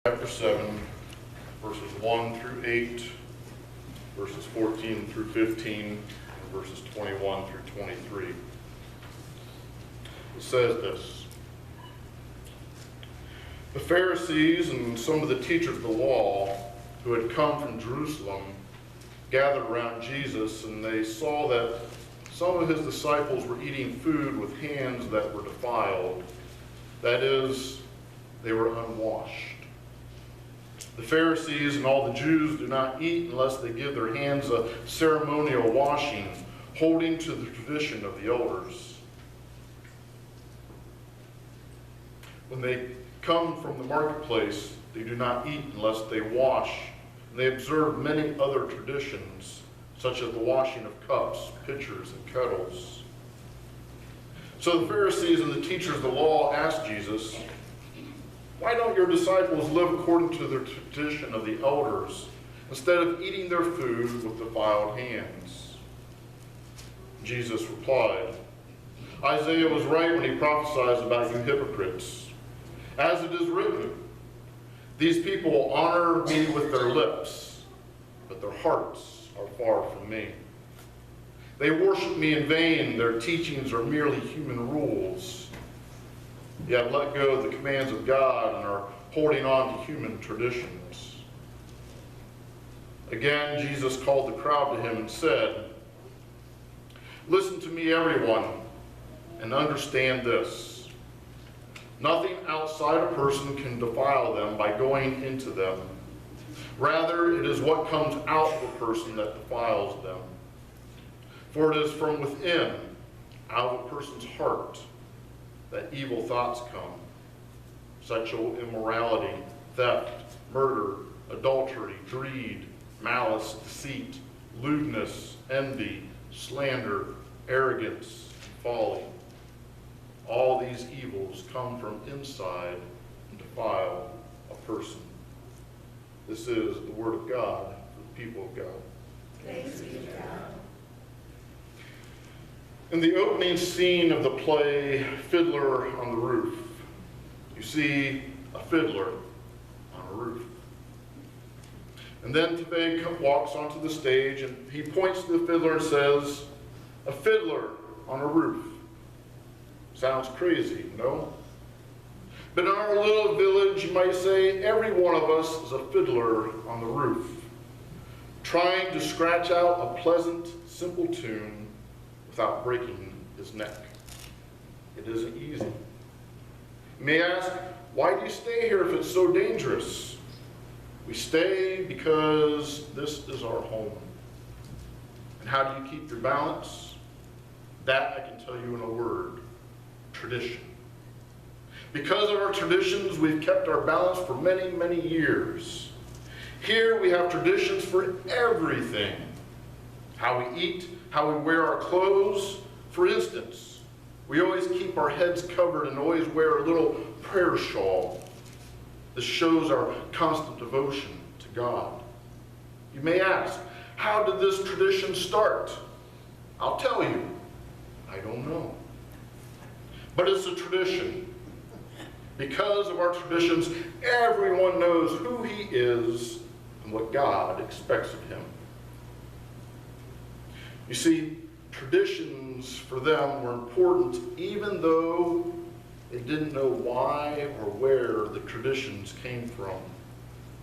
Chapter 7, verses 1 through 8, verses 14 through 15, and verses 21 through 23. It says this: The Pharisees and some of the teachers of the law who had come from Jerusalem gathered around Jesus, and they saw that some of his disciples were eating food with hands that were defiled. That is, they were unwashed. The Pharisees and all the Jews do not eat unless they give their hands a ceremonial washing, holding to the tradition of the elders. When they come from the marketplace, they do not eat unless they wash. And they observe many other traditions, such as the washing of cups, pitchers, and kettles. So the Pharisees and the teachers of the law asked Jesus, "Why don't your disciples live according to the tradition of the elders, instead of eating their food with defiled hands?" Jesus replied, "Isaiah was right when he prophesied about you hypocrites. As it is written, these people honor me with their lips, but their hearts are far from me. They worship me in vain. Their teachings are merely human rules. Yet let go of the commands of God and are holding on to human traditions." Again, Jesus called the crowd to him and said, "Listen to me, everyone, and understand this. Nothing outside a person can defile them by going into them. Rather, it is what comes out of a person that defiles them. For it is from within, out of a person's heart, that evil thoughts come: sexual immorality, theft, murder, adultery, greed, malice, deceit, lewdness, envy, slander, arrogance, and folly. All these evils come from inside and defile a person." This is the word of God for the people of God. Thanks be to God. In the opening scene of the play Fiddler on the Roof, you see a fiddler on a roof. And then Tveit walks onto the stage and he points to the fiddler and says, "A fiddler on a roof." Sounds crazy, no? But in our little village, you might say, every one of us is a fiddler on the roof, trying to scratch out a pleasant, simple tune without breaking his neck. It isn't easy. You may ask, why do you stay here if it's so dangerous? We stay because this is our home. And how do you keep your balance? That I can tell you in a word: tradition. Because of our traditions, we've kept our balance for many, many years. Here we have traditions for everything: how we eat, how we wear our clothes. For instance, we always keep our heads covered and always wear a little prayer shawl. This shows our constant devotion to God. You may ask, how did this tradition start? I'll tell you, I don't know. But it's a tradition. Because of our traditions, everyone knows who he is and what God expects of him. You see, traditions for them were important even though they didn't know why or where the traditions came from.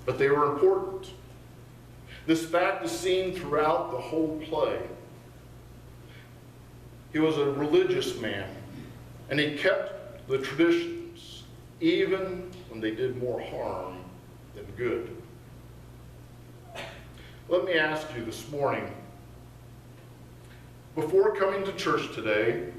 But they were important. This fact is seen throughout the whole play. He was a religious man, and he kept the traditions even when they did more harm than good. Let me ask you this morning, before coming to church today,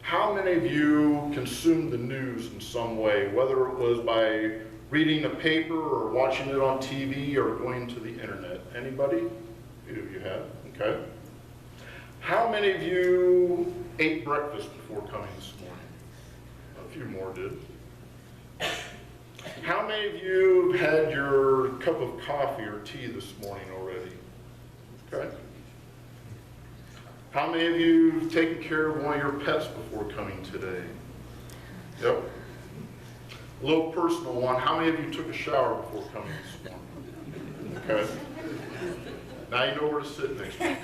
how many of you consumed the news in some way, whether it was by reading a paper or watching it on TV or going to the internet? Anybody? A few of you have, okay. How many of you ate breakfast before coming this morning? A few more did. How many of you have had your cup of coffee or tea this morning already? Okay. How many of you have taken care of one of your pets before coming today? Yep. A little personal one. How many of you took a shower before coming this morning? Okay. Now you know where to sit next week.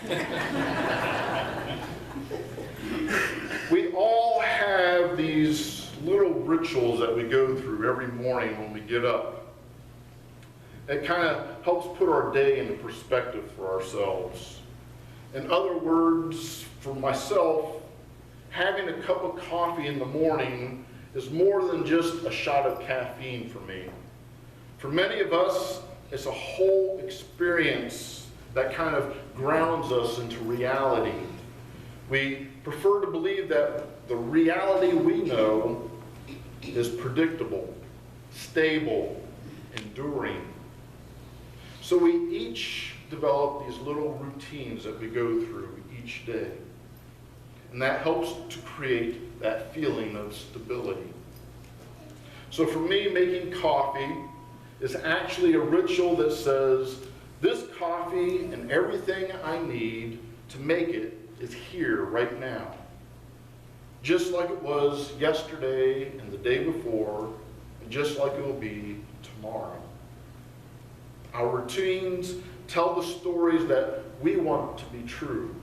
We all have these little rituals that we go through every morning when we get up. It kind of helps put our day into perspective for ourselves. In other words, for myself, having a cup of coffee in the morning is more than just a shot of caffeine for me. For many of us, it's a whole experience that kind of grounds us into reality. We prefer to believe that the reality we know is predictable, stable, enduring. So we each develop these little routines that we go through each day. And that helps to create that feeling of stability. So for me, making coffee is actually a ritual that says, this coffee and everything I need to make it is here right now. Just like it was yesterday and the day before, and just like it will be tomorrow. Our routines tell the stories that we want to be true.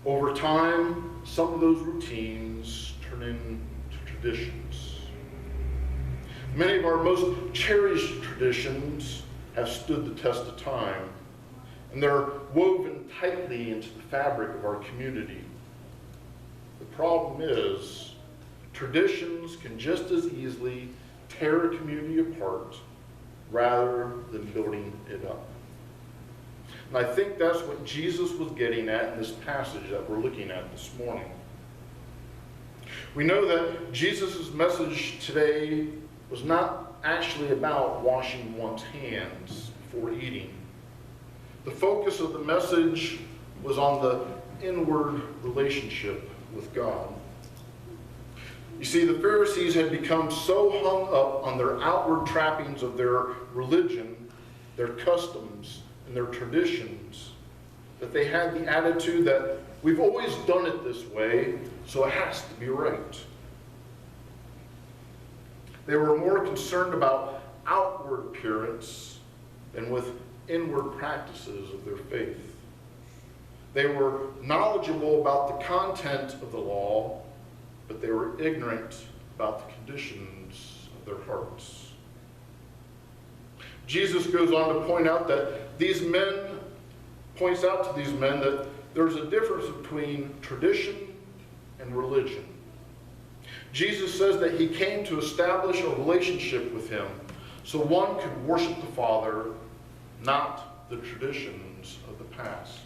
Over time, some of those routines turn into traditions. Many of our most cherished traditions have stood the test of time, and they're woven tightly into the fabric of our community. The problem is, traditions can just as easily tear a community apart rather than building it up. And I think that's what Jesus was getting at in this passage that we're looking at this morning. We know that Jesus' message today was not actually about washing one's hands before eating. The focus of the message was on the inward relationship with God. You see, the Pharisees had become so hung up on their outward trappings of their religion, their customs, and their traditions, that they had the attitude that we've always done it this way, so it has to be right. They were more concerned about outward appearance than with inward practices of their faith. They were knowledgeable about the content of the law, but they were ignorant about the conditions of their hearts. Jesus goes on to point out that points out to these men that there's a difference between tradition and religion. Jesus says that he came to establish a relationship with him so one could worship the Father, not the traditions of the past.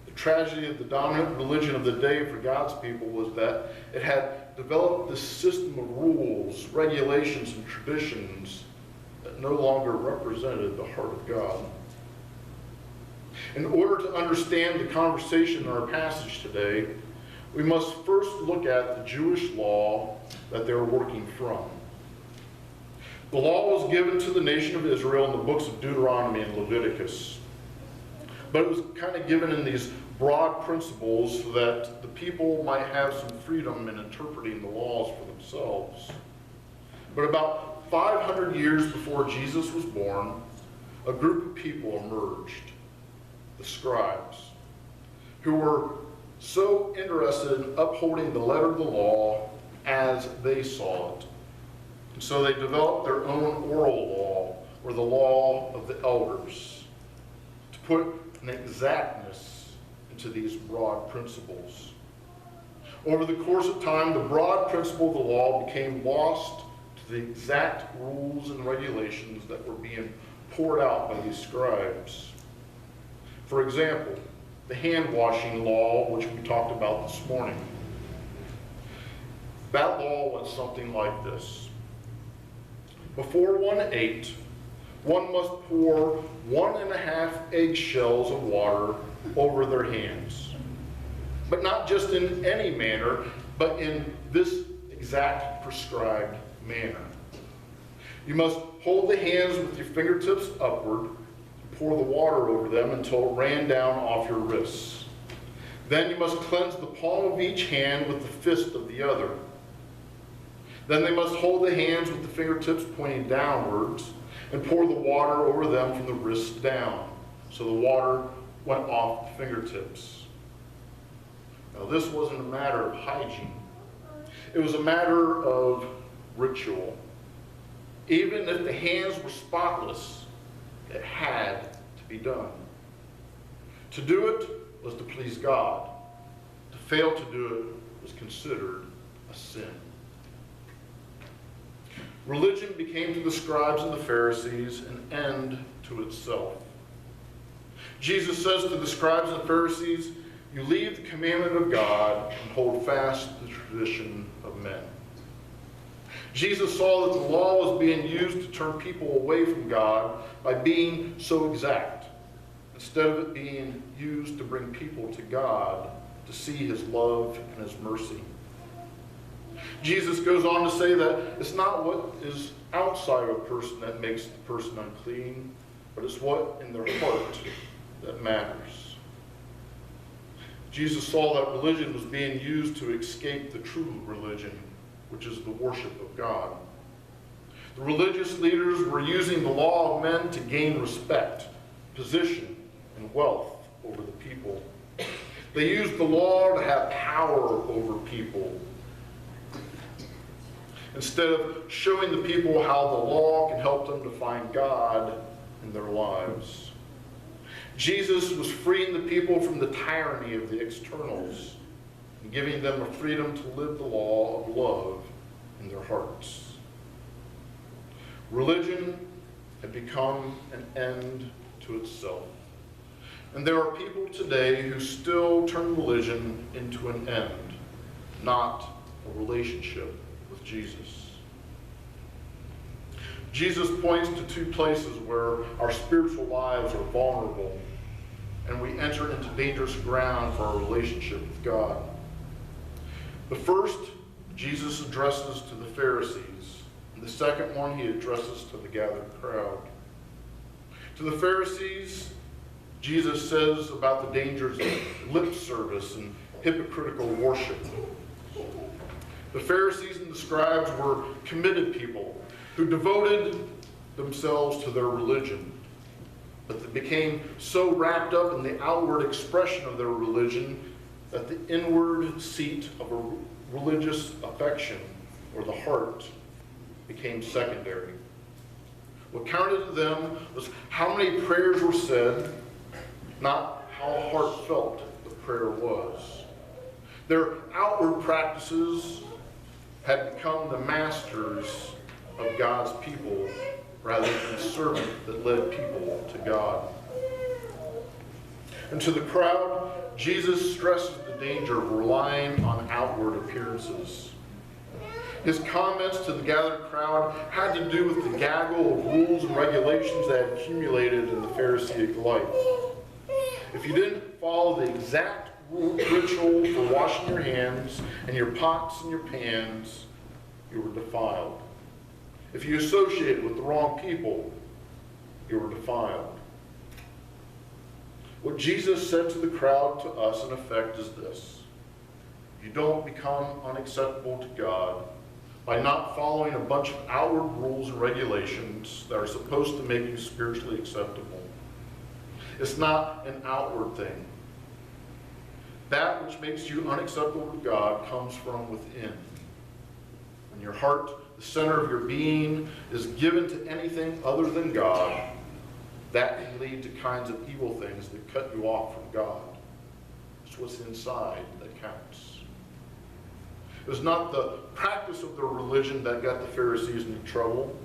The tragedy of the dominant religion of the day for God's people was that it had developed this system of rules, regulations, and traditions that no longer represented the heart of God. In order to understand the conversation in our passage today, we must first look at the Jewish law that they were working from. The law was given to the nation of Israel in the books of Deuteronomy and Leviticus. But it was kind of given in these broad principles so that the people might have some freedom in interpreting the laws for themselves. But about 500 years before Jesus was born, a group of people emerged, the scribes, who were so interested in upholding the letter of the law as they saw it. And so they developed their own oral law, or the law of the elders, to put an exactness into these broad principles. Over the course of time, the broad principle of the law became lost to the exact rules and regulations that were being poured out by these scribes. For example, the hand-washing law, which we talked about this morning. That law went something like this. Before one ate, one must pour 1.5 eggshells of water over their hands. But not just in any manner, but in this exact prescribed manner. You must hold the hands with your fingertips upward, pour the water over them until it ran down off your wrists. Then you must cleanse the palm of each hand with the fist of the other. Then they must hold the hands with the fingertips pointing downwards and pour the water over them from the wrists down. So the water went off the fingertips. Now this wasn't a matter of hygiene. It was a matter of ritual. Even if the hands were spotless, it had to be done. To do it was to please God. To fail to do it was considered a sin. Religion became to the scribes and the Pharisees an end to itself. Jesus says to the scribes and Pharisees, "You leave the commandment of God and hold fast the tradition of men." Jesus saw that the law was being used to turn people away from God by being so exact, instead of it being used to bring people to God to see his love and his mercy. Jesus goes on to say that it's not what is outside of a person that makes the person unclean, but it's what in their heart that matters. Jesus saw that religion was being used to escape the true religion, which is the worship of God. The religious leaders were using the law of men to gain respect, position, and wealth over the people. They used the law to have power over people, instead of showing the people how the law can help them to find God in their lives. Jesus was freeing the people from the tyranny of the externals and giving them a freedom to live the law of love in their hearts. Religion had become an end to itself. And there are people today who still turn religion into an end, not a relationship with Jesus. Jesus points to two places where our spiritual lives are vulnerable and we enter into dangerous ground for our relationship with God. The first, Jesus addresses to the Pharisees. And the second one, he addresses to the gathered crowd. To the Pharisees, Jesus says about the dangers of lip service and hypocritical worship. The Pharisees and the scribes were committed people who devoted themselves to their religion, but they became so wrapped up in the outward expression of their religion that the inward seat of a religious affection, or the heart, became secondary. What counted to them was how many prayers were said, not how heartfelt the prayer was. Their outward practices had become the masters of God's people rather than the servant that led people to God. And to the crowd, Jesus stresses the danger of relying on outward appearances. His comments to the gathered crowd had to do with the gaggle of rules and regulations that had accumulated in the Pharisaic life. If you didn't follow the exact ritual for washing your hands and your pots and your pans, you were defiled. If you associated with the wrong people, you were defiled. What Jesus said to the crowd, to us, in effect, is this: you don't become unacceptable to God by not following a bunch of outward rules and regulations that are supposed to make you spiritually acceptable. It's not an outward thing. That which makes you unacceptable to God comes from within. When your heart, the center of your being, is given to anything other than God, that can lead to kinds of evil things that cut you off from God. It's what's inside that counts. It was not the practice of their religion that got the Pharisees into trouble.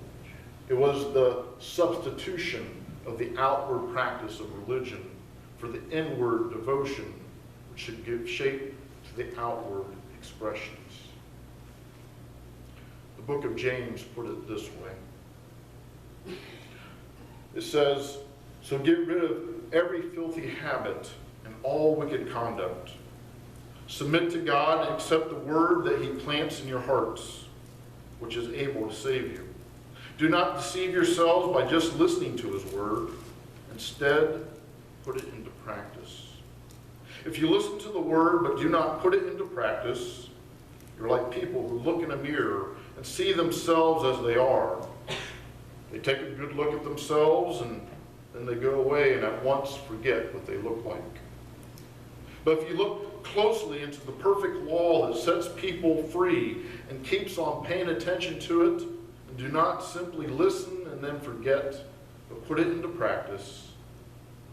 It was the substitution of the outward practice of religion for the inward devotion, which should give shape to the outward expressions. The book of James put it this way. It says, "So get rid of every filthy habit and all wicked conduct. Submit to God and accept the word that he plants in your hearts, which is able to save you. Do not deceive yourselves by just listening to his word. Instead, put it into practice. If you listen to the word but do not put it into practice, you're like people who look in a mirror and see themselves as they are. They take a good look at themselves and then they go away and at once forget what they look like. But if you look closely into the perfect law that sets people free and keeps on paying attention to it, and do not simply listen and then forget, but put it into practice,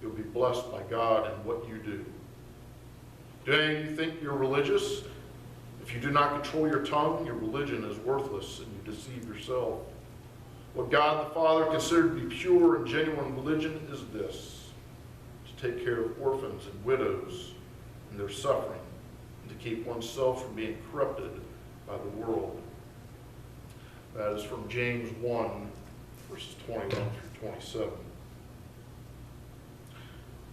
you'll be blessed by God in what you do. Do any of you think you're religious? If you do not control your tongue, your religion is worthless and you deceive yourself. What God the Father considered to be pure and genuine religion is this: to take care of orphans and widows in their suffering, and to keep oneself from being corrupted by the world. That is from James 1, verses 21 through 27.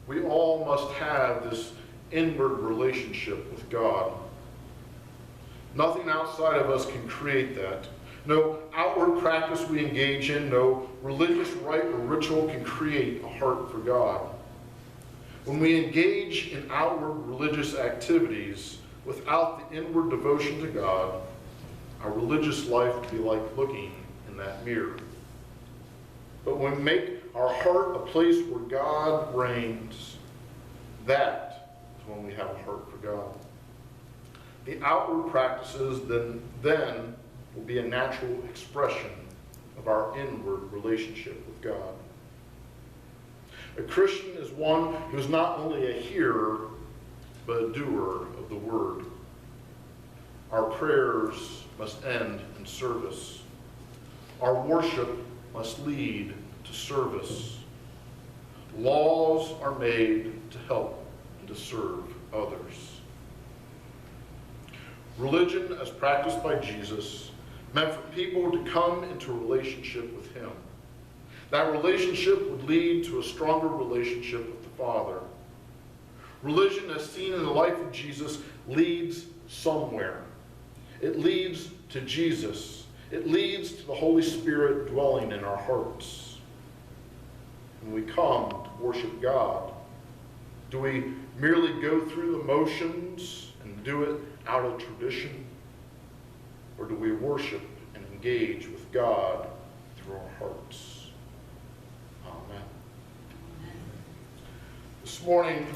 We all must have this inward relationship with God. Nothing outside of us can create that. No outward practice we engage in, no religious rite or ritual can create a heart for God. When we engage in outward religious activities without the inward devotion to God, our religious life will be like looking in that mirror. But when we make our heart a place where God reigns, that is when we have a heart for God. The outward practices then will be a natural expression of our inward relationship with God. A Christian is one who is not only a hearer, but a doer of the word. Our prayers must end in service. Our worship must lead to service. Laws are made to help and to serve others. Religion, as practiced by Jesus, meant for people to come into a relationship with him. That relationship would lead to a stronger relationship with the Father. Religion, as seen in the life of Jesus, leads somewhere. It leads to Jesus. It leads to the Holy Spirit dwelling in our hearts. When we come to worship God, do we merely go through the motions and do it out of tradition? Or do we worship and engage with God through our hearts? Amen. This morning,